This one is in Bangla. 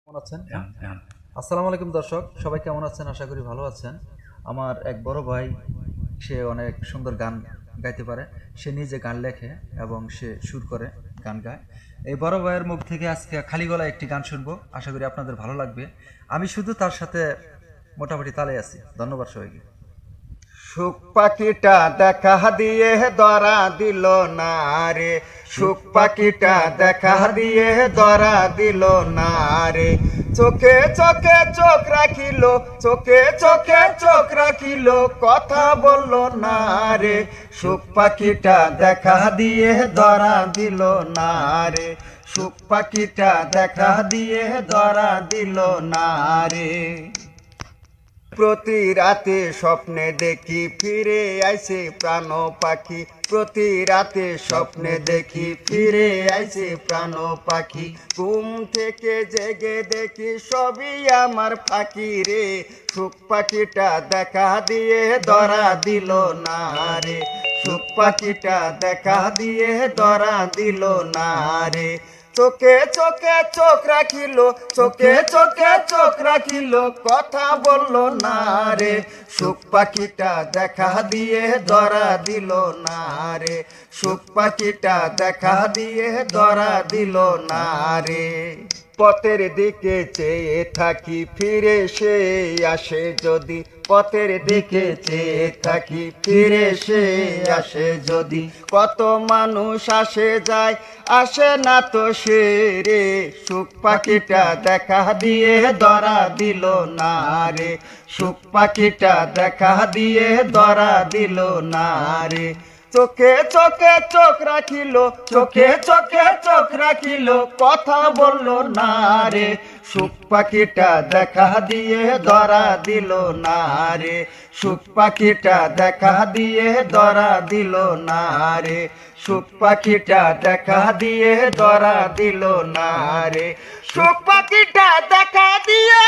কেমন আছেন? আসসালামু আলাইকুম দর্শক, সবাই কেমন আছেন? আশা করি ভালো আছেন। আমার এক বড় ভাই, সে অনেক সুন্দর গান গাইতে পারে। সে নিজে গান লেখে এবং সে সুর করে গান গায়। এই বড় ভাইয়ের মুখ থেকে আজকে খালি গলায় একটি গান শুনবো, আশা করি আপনাদের ভালো লাগবে। আমি শুধু তার সাথে মোটামুটি তালে আছি। ধন্যবাদ সবাইকে। সুখ পাখিটা দেখা দিয়ে ধরা দিল না রে, সুখ পাখিটা দেখা দিয়ে ধরা দিল না রে। চোখে চোখে চোখ রাখিল, চোখে চোখে চোখ রাখিল, কথা বলল না রে। সুখ পাখিটা দেখা দিয়ে ধরা দিল না রে, সুখ পাখিটা দেখা দিয়ে ধরা দিল না রে। প্রতি রাতে স্বপ্নে দেখি ফিরে আইছে প্রাণ পাখি, প্রতি রাতে স্বপ্নে দেখি ফিরে আইছে প্রাণ পাখি। ঘুম থেকে জেগে দেখি সবই আমার ফাঁকি রে, সুখ পাখিটা দেখা দিয়ে ধরা দিল না রে, সুখ পাখিটা দেখা দিয়ে ধরা দিল না রে। চোখে চোখে চোখ রাখিল, চোখে চোখে চোখ রাখিল, কথা বলল না রে। সুখ পাখিটা দেখা দিয়ে ধরা দিল না রে, সুখ পাখিটা দেখা দিয়ে ধরা দিল না রে। পথের দিকে চেয়ে থাকি ফিরে সে আসে যদি, পথের দিকে চেয়ে থাকি ফিরে সে আসে যদি। কত মানুষ আসে যায়, আসে না তো সে রে, সুখ পাখিটা দেখা দিয়ে ধরা দিল না রে, সুখ পাখিটা দেখা দিয়ে ধরা দিল না রে। চোখে চোখে চোখ রাখিল, চোখে চোখে চোখ রাখিল, কথা বলল না রে। সুখ পাখিটা দেখা দিয়ে ধরা দিল না রে, সুখ পাখিটা দেখা দিয়ে ধরা দিল না রে, সুখ পাখিটা দেখা দিয়ে ধরা দিল না রে, সুখ পাখিটা দেখা দিয়ে